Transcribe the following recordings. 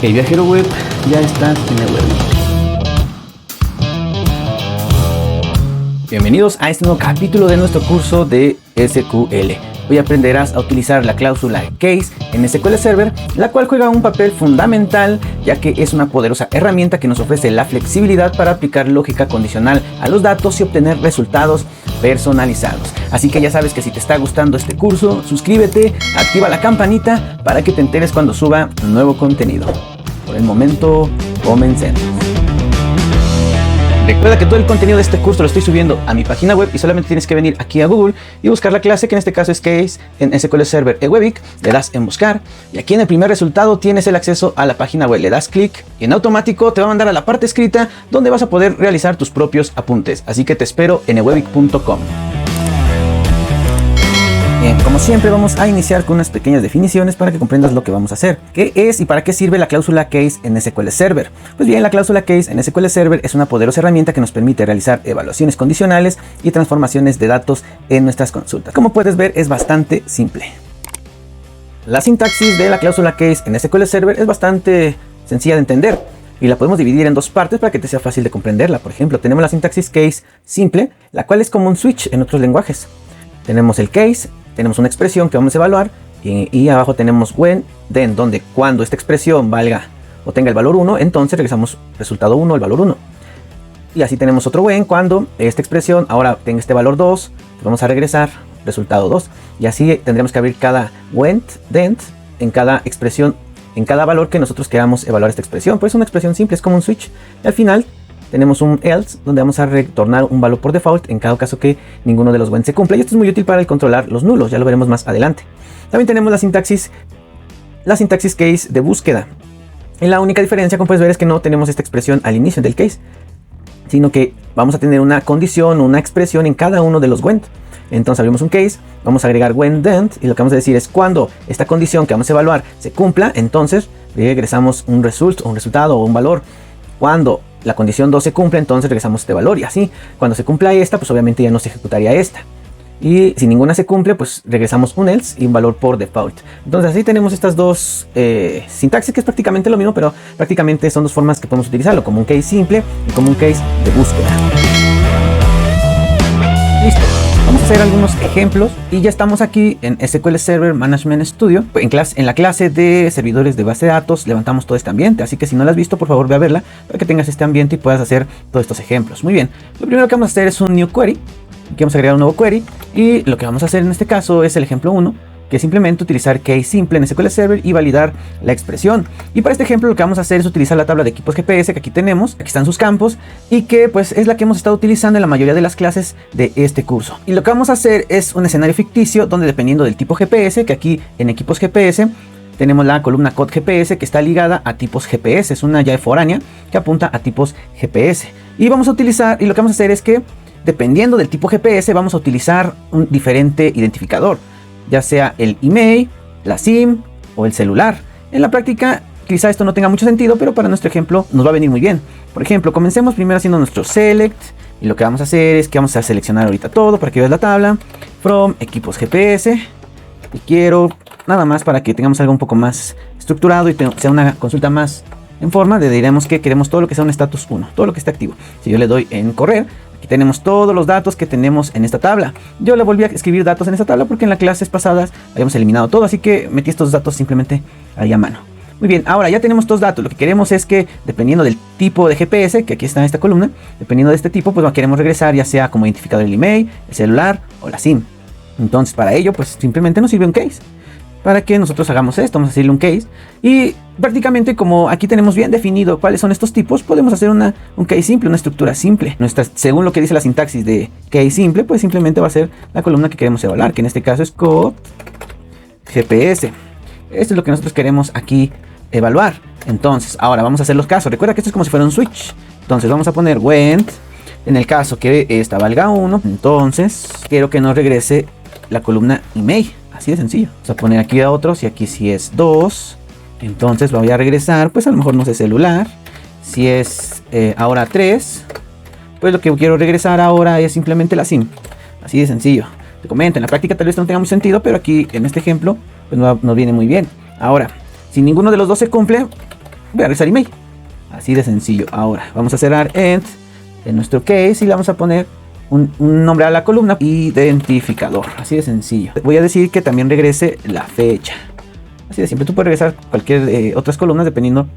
Hey viajero web, ya estás en el web. Bienvenidos a este nuevo capítulo de nuestro curso de SQL. Hoy aprenderás a utilizar la cláusula case en SQL Server, la cual juega un papel fundamental ya que es una poderosa herramienta que nos ofrece la flexibilidad para aplicar lógica condicional a los datos y obtener resultados personalizados. Así que ya sabes que si te está gustando este curso, suscríbete, activa la campanita para que te enteres cuando suba nuevo contenido. Por el momento, comencemos. Recuerda que todo el contenido de este curso lo estoy subiendo a mi página web y solamente tienes que venir aquí a Google y buscar la clase, que en este caso es Case en SQL Server eWebIC. Le das en buscar y aquí en el primer resultado tienes el acceso a la página web. Le das clic y en automático te va a mandar a la parte escrita donde vas a poder realizar tus propios apuntes. Así que te espero en ewebic.com. Bien, como siempre vamos a iniciar con unas pequeñas definiciones para que comprendas lo que vamos a hacer. ¿Qué es y para qué sirve la cláusula case en SQL Server? Pues bien, la cláusula case en SQL Server es una poderosa herramienta que nos permite realizar evaluaciones condicionales y transformaciones de datos en nuestras consultas. Como puedes ver, es bastante simple. La sintaxis de la cláusula case en SQL Server es bastante sencilla de entender y la podemos dividir en dos partes para que te sea fácil de comprenderla. Por ejemplo, tenemos la sintaxis case simple, la cual es como un switch en otros lenguajes. Tenemos el case, tenemos una expresión que vamos a evaluar y abajo tenemos when, then, donde cuando esta expresión valga o tenga el valor 1, entonces regresamos resultado 1, el valor 1. Y así tenemos otro when, cuando esta expresión ahora tenga este valor 2, pues vamos a regresar resultado 2. Y así tendremos que abrir cada when, then en cada expresión, en cada valor que nosotros queramos evaluar esta expresión. Pues es una expresión simple, es como un switch. Y al final tenemos un else, donde vamos a retornar un valor por default en cada caso que ninguno de los when se cumpla. Y esto es muy útil para el controlar los nulos, ya lo veremos más adelante. También tenemos la sintaxis case de búsqueda. Y la única diferencia, como puedes ver, es que no tenemos esta expresión al inicio del case, sino que vamos a tener una condición, una expresión en cada uno de los when. Entonces abrimos un case, vamos a agregar when then, y lo que vamos a decir es cuando esta condición que vamos a evaluar se cumpla, entonces regresamos un resultado o un valor. Cuando la condición 2 se cumple, entonces regresamos este valor, y así cuando se cumpla esta, pues obviamente ya no se ejecutaría esta. Y si ninguna se cumple, pues regresamos un else y un valor por default. Entonces así tenemos estas dos sintaxis, que es prácticamente lo mismo, pero prácticamente son dos formas que podemos utilizarlo, como un case simple y como un case de búsqueda. Listo. Vamos a hacer algunos ejemplos y ya estamos aquí en SQL Server Management Studio. En la clase de servidores de base de datos levantamos todo este ambiente, así que si no lo has visto, por favor ve a verla para que tengas este ambiente y puedas hacer todos estos ejemplos. Muy bien, lo primero que vamos a hacer es un new query. Aquí vamos a agregar un nuevo query y lo que vamos a hacer en este caso es el ejemplo 1, que es simplemente utilizar case simple en SQL Server y validar la expresión. Y para este ejemplo lo que vamos a hacer es utilizar la tabla de equipos GPS que aquí tenemos, aquí están sus campos, y que pues es la que hemos estado utilizando en la mayoría de las clases de este curso. Y lo que vamos a hacer es un escenario ficticio donde, dependiendo del tipo GPS, que aquí en equipos GPS tenemos la columna code GPS que está ligada a tipos GPS, es una llave foránea que apunta a tipos GPS. Y vamos a utilizar, y lo que vamos a hacer es que dependiendo del tipo GPS vamos a utilizar un diferente identificador, ya sea el email, la SIM o el celular. En la práctica quizá esto no tenga mucho sentido, pero para nuestro ejemplo nos va a venir muy bien. Por ejemplo, comencemos primero haciendo nuestro select, y lo que vamos a hacer es que vamos a seleccionar ahorita todo para que veas la tabla from equipos GPS, y quiero nada más para que tengamos algo un poco más estructurado y sea una consulta más en forma, le diremos que queremos todo lo que sea un status 1, todo lo que esté activo. Si yo le doy en correr, aquí tenemos todos los datos que tenemos en esta tabla. Yo le volví a escribir datos en esta tabla porque en las clases pasadas habíamos eliminado todo, así que metí estos datos simplemente ahí a mano. Muy bien, ahora ya tenemos estos datos. Lo que queremos es que, dependiendo del tipo de GPS, que aquí está en esta columna, dependiendo de este tipo, pues queremos regresar ya sea como identificador el email, el celular o la SIM. Entonces para ello, pues simplemente nos sirve un case. Para que nosotros hagamos esto, vamos a hacerle un case. Y prácticamente, como aquí tenemos bien definido cuáles son estos tipos, podemos hacer un case simple, una estructura simple. Según lo que dice la sintaxis de case simple, pues simplemente va a ser la columna que queremos evaluar, que en este caso es code GPS. Esto es lo que nosotros queremos aquí evaluar. Entonces, ahora vamos a hacer los casos. Recuerda que esto es como si fuera un switch. Entonces vamos a poner when, en el caso que esta valga 1, entonces quiero que nos regrese la columna email. Así de sencillo. Vamos a poner aquí a otros y aquí si es 2. Entonces voy a regresar, pues a lo mejor no sé, celular. Si es ahora 3, pues lo que quiero regresar ahora es simplemente la SIM. Así de sencillo. Te comento, en la práctica tal vez no tenga mucho sentido, pero aquí en este ejemplo pues nos viene muy bien. Ahora, si ninguno de los dos se cumple, voy a regresar email. Así de sencillo. Ahora vamos a cerrar end en nuestro case y le vamos a poner un nombre a la columna, identificador. Así de sencillo. Voy a decir que también regrese la fecha. Así de simple. Tú puedes regresar cualquier otras columnas dependiendo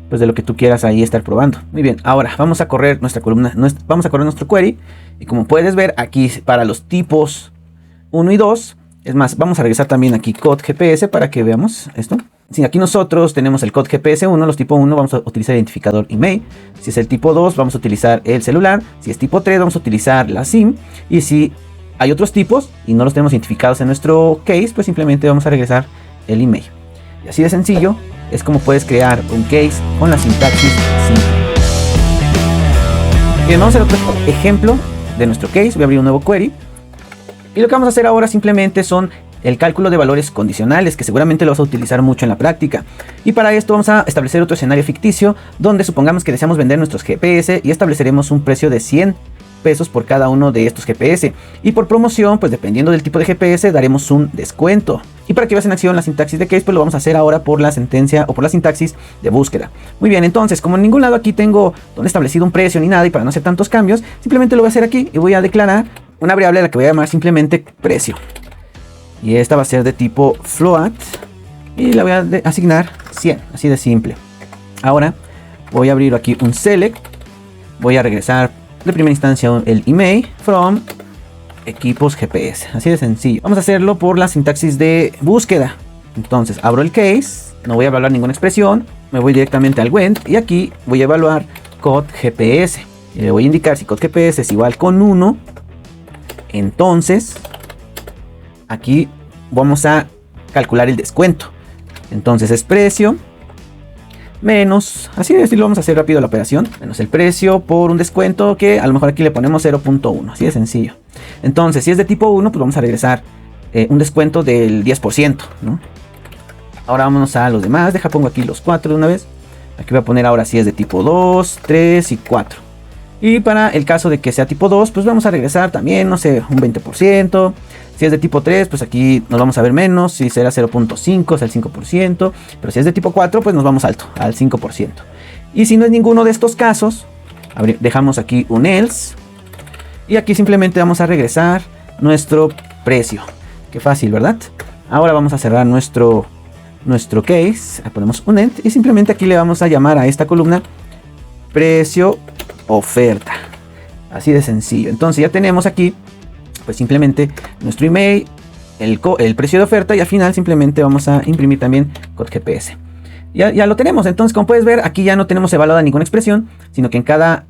pues de lo que tú quieras ahí estar probando. Muy bien, ahora vamos a correr nuestra columna, vamos a correr nuestro query. Y como puedes ver aquí para los tipos 1 y 2, es más, vamos a regresar también aquí code GPS para que veamos esto. Si aquí nosotros tenemos el code GPS 1, los tipo 1 vamos a utilizar identificador email. Si es el tipo 2 vamos a utilizar el celular. Si es tipo 3 vamos a utilizar la SIM. Y si hay otros tipos y no los tenemos identificados en nuestro case, pues simplemente vamos a regresar el email. Y así de sencillo es como puedes crear un case con la sintaxis simple. Bien, vamos a hacer otro ejemplo de nuestro case. Voy a abrir un nuevo query. Y lo que vamos a hacer ahora simplemente son el cálculo de valores condicionales, que seguramente lo vas a utilizar mucho en la práctica. Y para esto vamos a establecer otro escenario ficticio, donde supongamos que deseamos vender nuestros GPS y estableceremos un precio de 100 pesos por cada uno de estos GPS. Y por promoción, pues dependiendo del tipo de GPS, daremos un descuento. Y para que veas en acción la sintaxis de case, pues lo vamos a hacer ahora por la sentencia o por la sintaxis de búsqueda. Muy bien, entonces, como en ningún lado aquí tengo donde establecido un precio ni nada, y para no hacer tantos cambios, simplemente lo voy a hacer aquí y voy a declarar una variable a la que voy a llamar simplemente precio. Y esta va a ser de tipo float y la voy a asignar 100, así de simple. Ahora voy a abrir aquí un select, voy a regresar de primera instancia el email from equipos GPS, así de sencillo. Vamos a hacerlo por la sintaxis de búsqueda. Entonces abro el case, no voy a evaluar ninguna expresión, me voy directamente al went y aquí voy a evaluar code GPS. Y le voy a indicar si code GPS es igual con 1, entonces aquí vamos a calcular el descuento. Entonces es precio menos, así de decirlo, vamos a hacer rápido la operación, menos el precio por un descuento que a lo mejor aquí le ponemos 0.1, así de sencillo. Entonces si es de tipo 1, pues vamos a regresar un descuento del 10%, ¿no? Ahora vámonos a los demás, pongo aquí los 4 de una vez. Aquí voy a poner ahora si es de tipo 2, 3 y 4. Y para el caso de que sea tipo 2, pues vamos a regresar también, no sé, un 20%. Si es de tipo 3, pues aquí nos vamos a ver menos. Si será 0.5, es el 5%. Pero si es de tipo 4, pues nos vamos alto, al 5%. Y si no es ninguno de estos casos, dejamos aquí un else. Y aquí simplemente vamos a regresar nuestro precio. Qué fácil, ¿verdad? Ahora vamos a cerrar nuestro case. Ponemos un end. Y simplemente aquí le vamos a llamar a esta columna precio oferta. Así de sencillo. Entonces ya tenemos aquí pues simplemente nuestro email, el precio de oferta y al final simplemente vamos a imprimir también code GPS. Ya lo tenemos. Entonces, como puedes ver, aquí ya no tenemos evaluada ninguna expresión, sino que en cada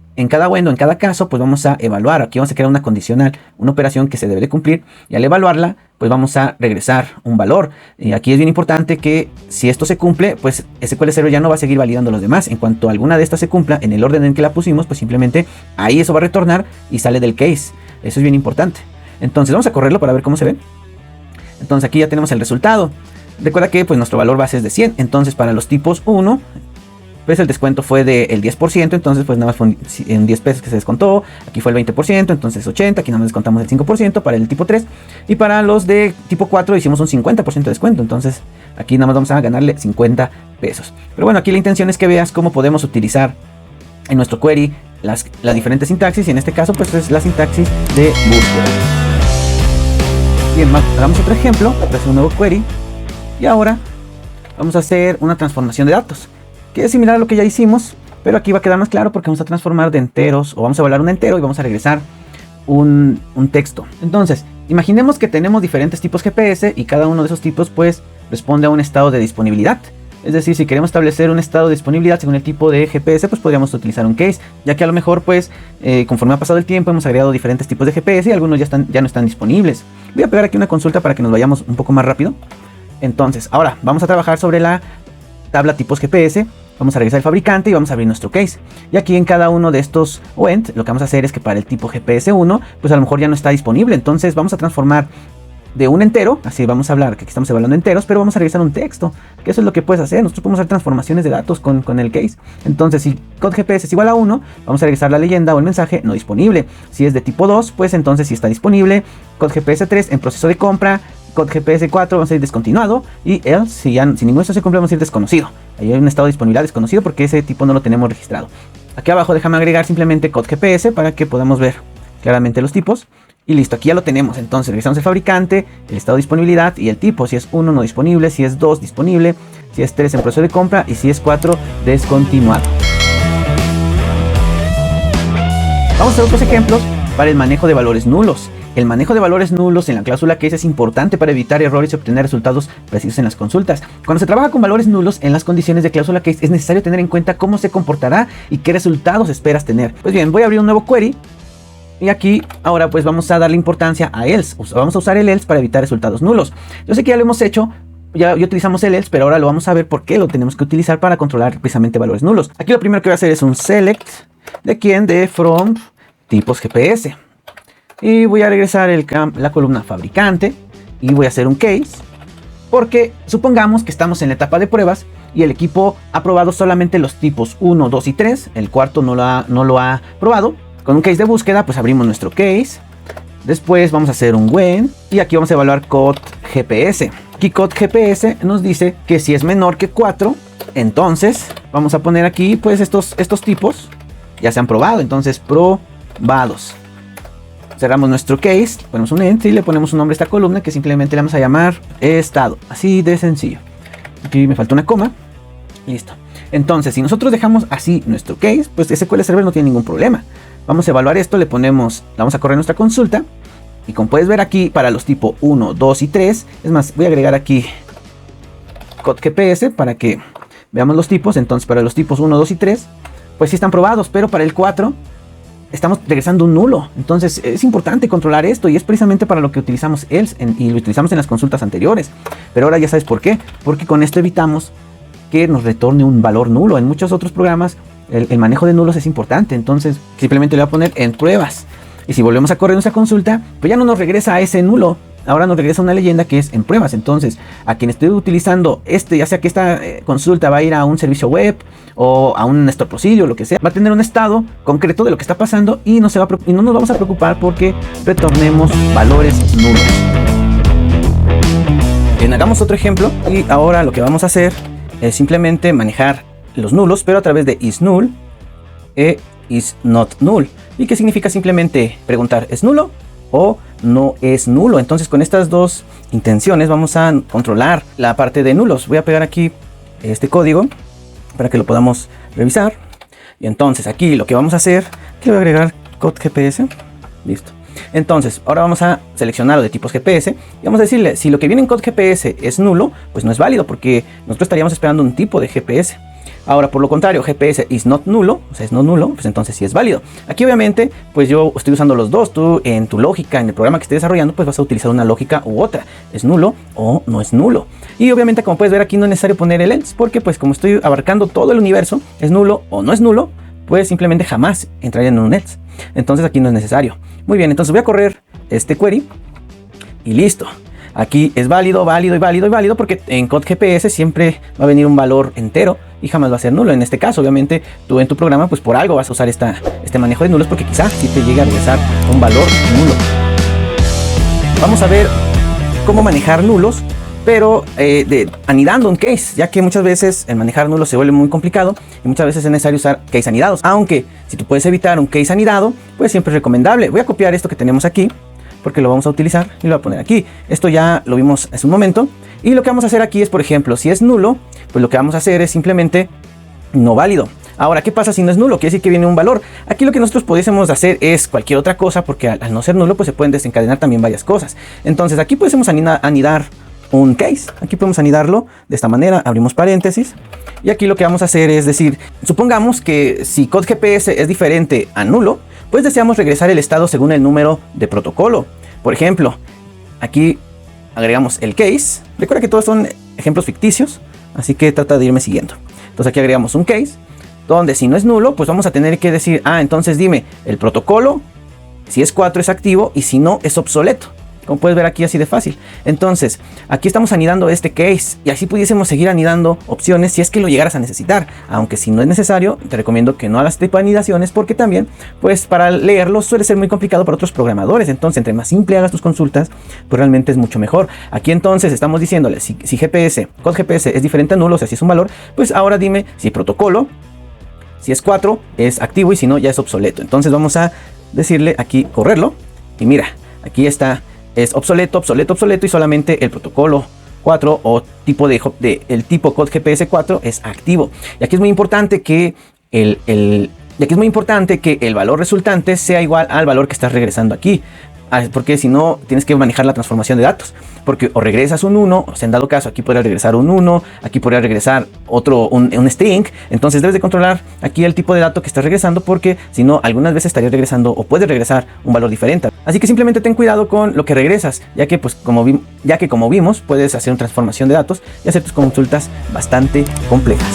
window, en cada caso, pues vamos a evaluar. Aquí vamos a crear una condicional, una operación que se debe de cumplir, y al evaluarla, pues vamos a regresar un valor. Y aquí es bien importante que si esto se cumple, pues SQL Server ya no va a seguir validando los demás. En cuanto alguna de estas se cumpla en el orden en que la pusimos, pues simplemente ahí eso va a retornar y sale del case. Eso es bien importante. Entonces vamos a correrlo para ver cómo se ve. Entonces aquí ya tenemos el resultado. Recuerda que pues nuestro valor base es de 100. Entonces para los tipos 1, pues el descuento fue del 10%. Entonces pues nada más fue en 10 pesos que se descontó. Aquí fue el 20%, entonces 80. Aquí nada más descontamos el 5% para el tipo 3. Y para los de tipo 4 hicimos un 50% de descuento. Entonces aquí nada más vamos a ganarle 50 pesos. Pero bueno, aquí la intención es que veas cómo podemos utilizar en nuestro query las diferentes sintaxis. Y en este caso pues es la sintaxis de búsqueda. Bien, hagamos otro ejemplo, hacer un nuevo query. Y ahora vamos a hacer una transformación de datos, que es similar a lo que ya hicimos, pero aquí va a quedar más claro porque vamos a transformar de enteros, o vamos a evaluar un entero y vamos a regresar un texto. Entonces, imaginemos que tenemos diferentes tipos GPS y cada uno de esos tipos pues responde a un estado de disponibilidad. Es decir, si queremos establecer un estado de disponibilidad según el tipo de GPS, pues podríamos utilizar un case, ya que a lo mejor pues conforme ha pasado el tiempo hemos agregado diferentes tipos de GPS y algunos ya no están disponibles. Voy a pegar aquí una consulta para que nos vayamos un poco más rápido. Entonces, ahora vamos a trabajar sobre la tabla tipos GPS. Vamos a regresar al fabricante y vamos a abrir nuestro case. Y aquí en cada uno de estos went, lo que vamos a hacer es que para el tipo GPS 1, pues a lo mejor ya no está disponible. Entonces vamos a transformar de un entero, así vamos a hablar que aquí estamos evaluando enteros, pero vamos a regresar un texto, que eso es lo que puedes hacer. Nosotros podemos hacer transformaciones de datos con el case. Entonces si code GPS es igual a 1, vamos a regresar la leyenda o el mensaje no disponible. Si es de tipo 2, pues entonces si está disponible. Code GPS 3 en proceso de compra, code GPS 4 vamos a ir descontinuado, y else, si ninguno de estos se cumple, vamos a ir desconocido. Ahí hay un estado de disponibilidad desconocido porque ese tipo no lo tenemos registrado. Aquí abajo déjame agregar simplemente code GPS para que podamos ver claramente los tipos. Y listo, aquí ya lo tenemos. Entonces revisamos el fabricante, el estado de disponibilidad y el tipo. Si es 1 no disponible, si es 2 disponible, si es 3 en proceso de compra y si es 4 descontinuado. Vamos a hacer otros ejemplos para el manejo de valores nulos. El manejo de valores nulos en la cláusula case es importante para evitar errores y obtener resultados precisos en las consultas. Cuando se trabaja con valores nulos en las condiciones de cláusula case es necesario tener en cuenta cómo se comportará y qué resultados esperas tener. Pues bien, voy a abrir un nuevo query y aquí ahora pues vamos a darle importancia a else. Vamos a usar el else para evitar resultados nulos. Yo sé que ya lo hemos hecho, ya utilizamos el else, pero ahora lo vamos a ver por qué lo tenemos que utilizar para controlar precisamente valores nulos. Aquí lo primero que voy a hacer es un select de quién, de from tipos GPS. Y voy a regresar la columna fabricante y voy a hacer un case, porque supongamos que estamos en la etapa de pruebas y el equipo ha probado solamente los tipos 1, 2 y 3, el cuarto no lo ha probado. Con un case de búsqueda pues abrimos nuestro case, después vamos a hacer un when y aquí vamos a evaluar code GPS. Aquí code GPS nos dice que si es menor que 4, entonces vamos a poner aquí pues estos tipos ya se han probado, entonces probados. Cerramos nuestro case, ponemos un enter y le ponemos un nombre a esta columna que simplemente le vamos a llamar estado. Así de sencillo. Aquí me falta una coma. Listo. Entonces, si nosotros dejamos así nuestro case, pues SQL Server no tiene ningún problema. Vamos a evaluar esto, vamos a correr nuestra consulta. Y como puedes ver aquí, para los tipos 1, 2 y 3, es más, voy a agregar aquí code GPS para que veamos los tipos. Entonces, para los tipos 1, 2 y 3, pues sí están probados, pero para el 4... estamos regresando un nulo. Entonces es importante controlar esto y es precisamente para lo que utilizamos else y lo utilizamos en las consultas anteriores. Pero ahora ya sabes por qué. Porque con esto evitamos que nos retorne un valor nulo. En muchos otros programas el manejo de nulos es importante. Entonces simplemente le voy a poner en pruebas. Y si volvemos a correr nuestra consulta, pues ya no nos regresa a ese nulo. Ahora nos regresa una leyenda que es en pruebas. Entonces, a quien esté utilizando ya sea que esta consulta va a ir a un servicio web o a un store procedure o lo que sea, va a tener un estado concreto de lo que está pasando y no nos vamos a preocupar porque retornemos valores nulos. Bien, hagamos otro ejemplo y ahora lo que vamos a hacer es simplemente manejar los nulos, pero a través de isNull e isNotNull. ¿Y qué significa? Simplemente preguntar ¿es nulo o no es nulo? Entonces con estas dos intenciones vamos a controlar la parte de nulos. Voy a pegar aquí este código para que lo podamos revisar. Y entonces aquí lo que vamos a hacer, que voy a agregar code GPS. Listo. Entonces ahora vamos a seleccionar lo de tipos GPS y vamos a decirle si lo que viene en code GPS es nulo, pues no es válido porque nosotros estaríamos esperando un tipo de GPS. Ahora, por lo contrario, GPS is not nulo, o sea, es no nulo, pues entonces sí es válido. Aquí obviamente, pues yo estoy usando los dos. Tú en tu lógica, en el programa que estés desarrollando, pues vas a utilizar una lógica u otra. ¿Es nulo o no es nulo? Y obviamente, como puedes ver aquí, no es necesario poner el else, porque pues como estoy abarcando todo el universo, es nulo o no es nulo, pues simplemente jamás entraría en un else. Entonces aquí no es necesario. Muy bien, entonces voy a correr este query y listo. Aquí es válido, válido y válido y válido porque en code GPS siempre va a venir un valor entero y jamás va a ser nulo. En este caso, obviamente, tú en tu programa, pues por algo vas a usar este manejo de nulos porque quizás sí te llegue a regresar un valor nulo. Vamos a ver cómo manejar nulos, pero anidando un case, ya que muchas veces el manejar nulos se vuelve muy complicado y muchas veces es necesario usar case anidados. Aunque si tú puedes evitar un case anidado, pues siempre es recomendable. Voy a copiar esto que tenemos aquí, porque lo vamos a utilizar y lo voy a poner aquí. Esto ya lo vimos hace un momento. Y lo que vamos a hacer aquí es, por ejemplo, si es nulo, pues lo que vamos a hacer es simplemente no válido. Ahora, ¿qué pasa si no es nulo? Quiere decir que viene un valor. Aquí lo que nosotros pudiésemos hacer es cualquier otra cosa, porque al no ser nulo, pues se pueden desencadenar también varias cosas. Entonces aquí podemos anidar un case. Aquí podemos anidarlo de esta manera. Abrimos paréntesis. Y aquí lo que vamos a hacer es decir, supongamos que si code GPS es diferente a nulo, pues deseamos regresar el estado según el número de protocolo. Por ejemplo, aquí agregamos el case. Recuerda que todos son ejemplos ficticios, así que trata de irme siguiendo. Entonces aquí agregamos un case, donde si no es nulo, pues vamos a tener que decir, entonces dime, el protocolo, si es 4 es activo y si no es obsoleto. como puedes ver aquí, así de fácil. Entonces, aquí estamos anidando este case y así pudiésemos seguir anidando opciones si es que lo llegaras a necesitar. Aunque si no es necesario, te recomiendo que no hagas este tipo de anidaciones porque también, pues para leerlo suele ser muy complicado para otros programadores. Entonces, entre más simple hagas tus consultas, pues realmente es mucho mejor. Aquí entonces estamos diciéndole si GPS, code GPS es diferente a nulo, o sea, si es un valor, pues ahora dime si protocolo, si es 4 es activo y si no ya es obsoleto. Entonces vamos a decirle aquí correrlo y mira, aquí está, es obsoleto, obsoleto, obsoleto y solamente el protocolo 4 o tipo el tipo code GPS 4 es activo. Y aquí es muy importante que el valor resultante sea igual al valor que estás regresando aquí. Porque si no, tienes que manejar la transformación de datos. Porque o regresas un 1, o sea, en dado caso, aquí podría regresar un 1, aquí podría regresar un string. Entonces debes de controlar aquí el tipo de dato que estás regresando, porque si no, algunas veces estarías regresando o puedes regresar un valor diferente. Así que simplemente ten cuidado con lo que regresas, ya que como vimos, puedes hacer una transformación de datos y hacer tus consultas bastante complejas.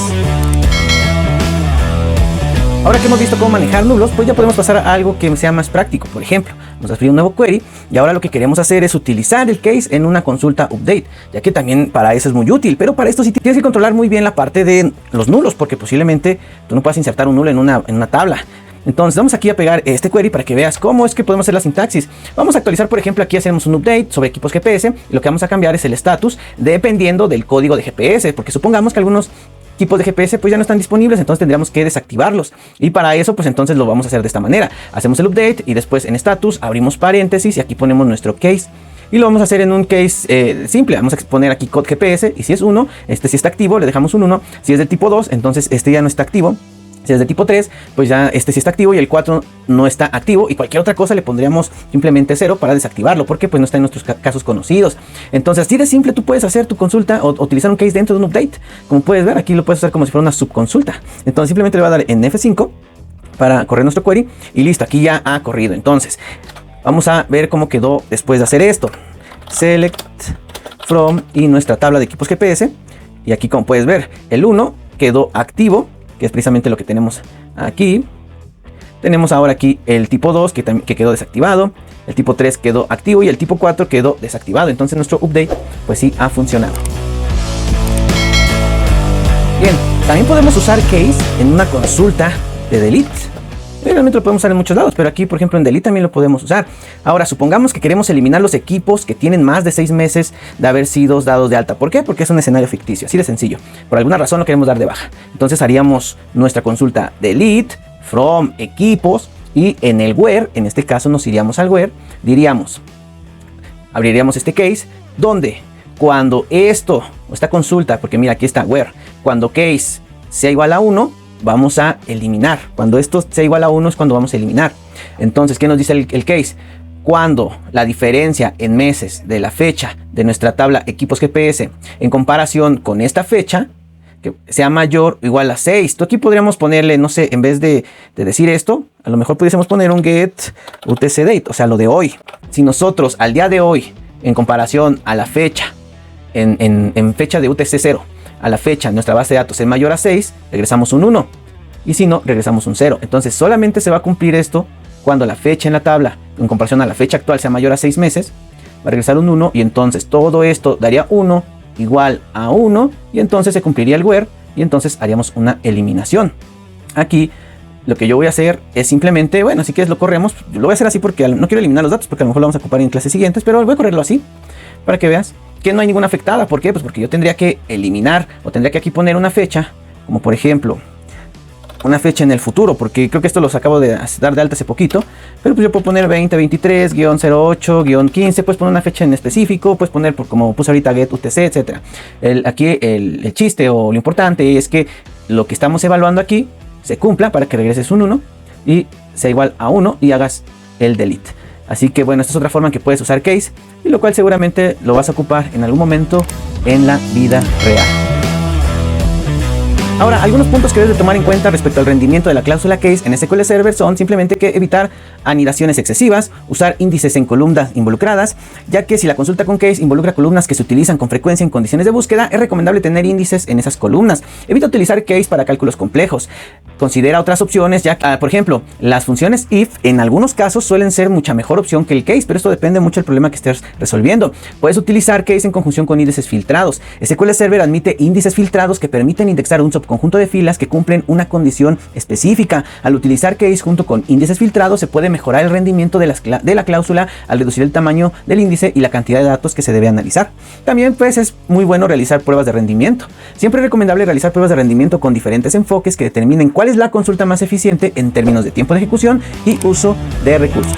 Ahora que hemos visto cómo manejar nulos, pues ya podemos pasar a algo que sea más práctico. Por ejemplo, nos abrir un nuevo query y ahora lo que queremos hacer es utilizar el case en una consulta update, ya que también para eso es muy útil. Pero para esto sí tienes que controlar muy bien la parte de los nulos, porque posiblemente tú no puedas insertar un nulo en una tabla. Entonces vamos aquí a pegar este query para que veas cómo es que podemos hacer la sintaxis. Vamos a actualizar, por ejemplo, aquí hacemos un update sobre equipos GPS y lo que vamos a cambiar es el status dependiendo del código de GPS, porque supongamos que algunos equipos de GPS pues ya no están disponibles, entonces tendríamos que desactivarlos y para eso pues entonces lo vamos a hacer de esta manera. Hacemos el update y después en status abrimos paréntesis y aquí ponemos nuestro case y lo vamos a hacer en un case simple. Vamos a exponer aquí code GPS y si es 1, este sí está activo, le dejamos un 1. Si es del tipo 2, entonces este ya no está activo. Si es de tipo 3, pues ya este sí está activo y el 4 no está activo, y cualquier otra cosa le pondríamos simplemente 0 para desactivarlo, porque pues no está en nuestros casos conocidos. Entonces así de simple tú puedes hacer tu consulta o utilizar un case dentro de un update. Como puedes ver, aquí lo puedes hacer como si fuera una subconsulta. Entonces simplemente le voy a dar en F5 para correr nuestro query y listo, aquí ya ha corrido. Entonces vamos a ver cómo quedó después de hacer esto. Select from y nuestra tabla de equipos GPS, y aquí como puedes ver el 1 quedó activo, que es precisamente lo que tenemos aquí. Tenemos ahora aquí el tipo 2 que quedó desactivado, el tipo 3 quedó activo y el tipo 4 quedó desactivado. Entonces nuestro update pues sí ha funcionado. Bien, también podemos usar case en una consulta de delete. Realmente lo podemos usar en muchos lados, pero aquí por ejemplo en delete también lo podemos usar. Ahora supongamos que queremos eliminar los equipos que tienen más de 6 meses de haber sido dados de alta. ¿Por qué? Porque es un escenario ficticio, así de sencillo. Por alguna razón lo queremos dar de baja. Entonces haríamos nuestra consulta delete from equipos y en el where, en este caso nos iríamos al where, abriríamos este case donde cuando esta consulta, porque mira aquí está where, cuando case sea igual a 1, vamos a eliminar. Cuando esto sea igual a 1 es cuando vamos a eliminar. Entonces, ¿qué nos dice el case? Cuando la diferencia en meses de la fecha de nuestra tabla equipos GPS en comparación con esta fecha que sea mayor o igual a 6. Tú aquí podríamos ponerle, no sé, en vez de decir esto, a lo mejor pudiésemos poner un get UTC date, o sea, lo de hoy. Si nosotros al día de hoy, en comparación a la fecha, en fecha de UTC 0, a la fecha nuestra base de datos es mayor a 6, regresamos un 1. Y si no, regresamos un 0. Entonces solamente se va a cumplir esto cuando la fecha en la tabla, en comparación a la fecha actual, sea mayor a 6 meses. Va a regresar un 1 y entonces todo esto daría 1 igual a 1. Y entonces se cumpliría el where y entonces haríamos una eliminación. Aquí lo que yo voy a hacer es simplemente, bueno, si quieres lo corremos. Yo lo voy a hacer así porque no quiero eliminar los datos porque a lo mejor lo vamos a ocupar en clases siguientes. Pero voy a correrlo así para que veas que no hay ninguna afectada. ¿Por qué? Pues porque yo tendría que eliminar o tendría que aquí poner una fecha, como por ejemplo una fecha en el futuro, porque creo que esto los acabo de dar de alta hace poquito, pero pues yo puedo poner 2023-08-15, puedes poner una fecha en específico, puedes poner como puse ahorita get UTC, etcétera. Aquí el chiste o lo importante es que lo que estamos evaluando aquí se cumpla para que regreses un 1 y sea igual a 1 y hagas el delete. Así que bueno, esta es otra forma en que puedes usar case, y lo cual seguramente lo vas a ocupar en algún momento en la vida real. Ahora, algunos puntos que debes de tomar en cuenta respecto al rendimiento de la cláusula case en SQL Server son simplemente que evitar anidaciones excesivas, usar índices en columnas involucradas, ya que si la consulta con case involucra columnas que se utilizan con frecuencia en condiciones de búsqueda, es recomendable tener índices en esas columnas. Evita utilizar case para cálculos complejos. Considera otras opciones, ya por ejemplo, las funciones if en algunos casos suelen ser mucha mejor opción que el case, pero esto depende mucho del problema que estés resolviendo. Puedes utilizar case en conjunción con índices filtrados. SQL Server admite índices filtrados que permiten indexar un subconjunto de filas que cumplen una condición específica. Al utilizar case junto con índices filtrados se puede mejorar el rendimiento de la cláusula al reducir el tamaño del índice y la cantidad de datos que se debe analizar. También pues es muy bueno realizar pruebas de rendimiento. Siempre es recomendable realizar pruebas de rendimiento con diferentes enfoques que determinen cuál es la consulta más eficiente en términos de tiempo de ejecución y uso de recursos.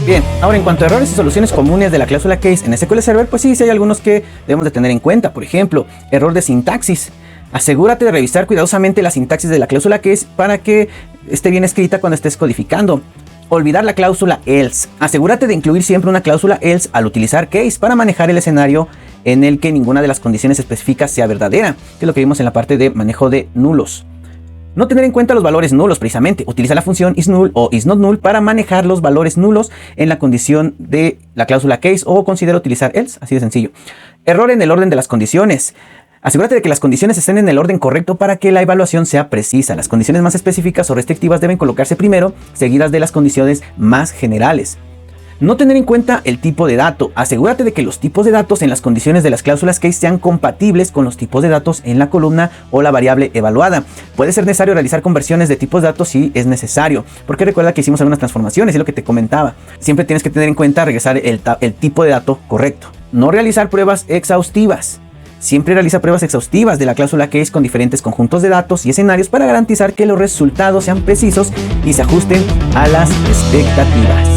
Bien, ahora en cuanto a errores y soluciones comunes de la cláusula case en SQL Server, pues sí hay algunos que debemos de tener en cuenta. Por ejemplo, error de sintaxis. Asegúrate de revisar cuidadosamente la sintaxis de la cláusula case para que esté bien escrita cuando estés codificando. Olvidar la cláusula else. Asegúrate de incluir siempre una cláusula else al utilizar case para manejar el escenario en el que ninguna de las condiciones específicas sea verdadera, que es lo que vimos en la parte de manejo de nulos. No tener en cuenta los valores nulos precisamente. Utiliza la función isNull o isNotNull para manejar los valores nulos en la condición de la cláusula case, o considera utilizar else, así de sencillo. Error en el orden de las condiciones. Asegúrate de que las condiciones estén en el orden correcto para que la evaluación sea precisa. Las condiciones más específicas o restrictivas deben colocarse primero, seguidas de las condiciones más generales. No tener en cuenta el tipo de dato. Asegúrate de que los tipos de datos en las condiciones de las cláusulas case sean compatibles con los tipos de datos en la columna o la variable evaluada. Puede ser necesario realizar conversiones de tipos de datos si es necesario, porque recuerda que hicimos algunas transformaciones, es lo que te comentaba. Siempre tienes que tener en cuenta regresar el tipo de dato correcto. No realizar pruebas exhaustivas. Siempre realiza pruebas exhaustivas de la cláusula case con diferentes conjuntos de datos y escenarios para garantizar que los resultados sean precisos y se ajusten a las expectativas.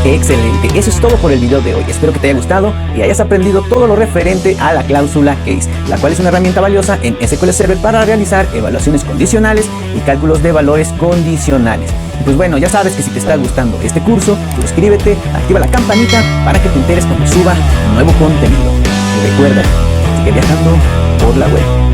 Excelente, eso es todo por el video de hoy. Espero que te haya gustado y hayas aprendido todo lo referente a la cláusula case, la cual es una herramienta valiosa en SQL Server para realizar evaluaciones condicionales y cálculos de valores condicionales. Y pues bueno, ya sabes que si te está gustando este curso, suscríbete, activa la campanita para que te enteres cuando suba nuevo contenido. Y recuerda, sigue viajando por la web.